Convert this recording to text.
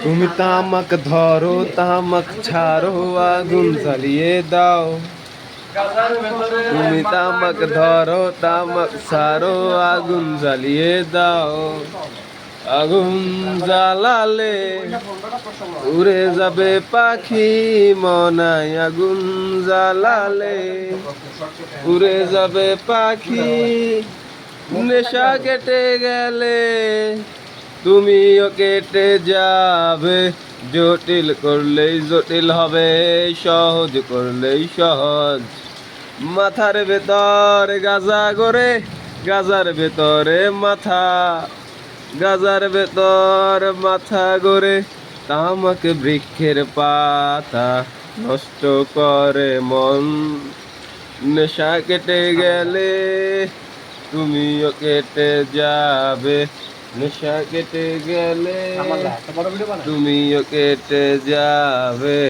তুমি তামাক ধরো তামাক ছাড়ো আগুন জ্বালিয়ে দাও। তুমি তামাক ধরো তামাক ছাড়ো আগুন জ্বালিয়ে দাও। আগুন জ্বালালে উড়ে যাবে পাখি মনায়। আগুন জ্বালালে উড়ে যাবে পাখি। নেশা কেটে গেলে তুমিও কেটে যাবে। জটিল করলেই জটিল হবে, সহজ করলেই সহজ। মাথার ভেতর গাজা করে, গাজার ভেতরে মাথা। গাজার ভেতর মাথা গড়ে তামাক বৃক্ষের পাতা নষ্ট করে মন। নেশা কেটে গেলে তুমিও কেটে যাবে। নেশা কেটে গেলে তুমিও কেটে যাবে।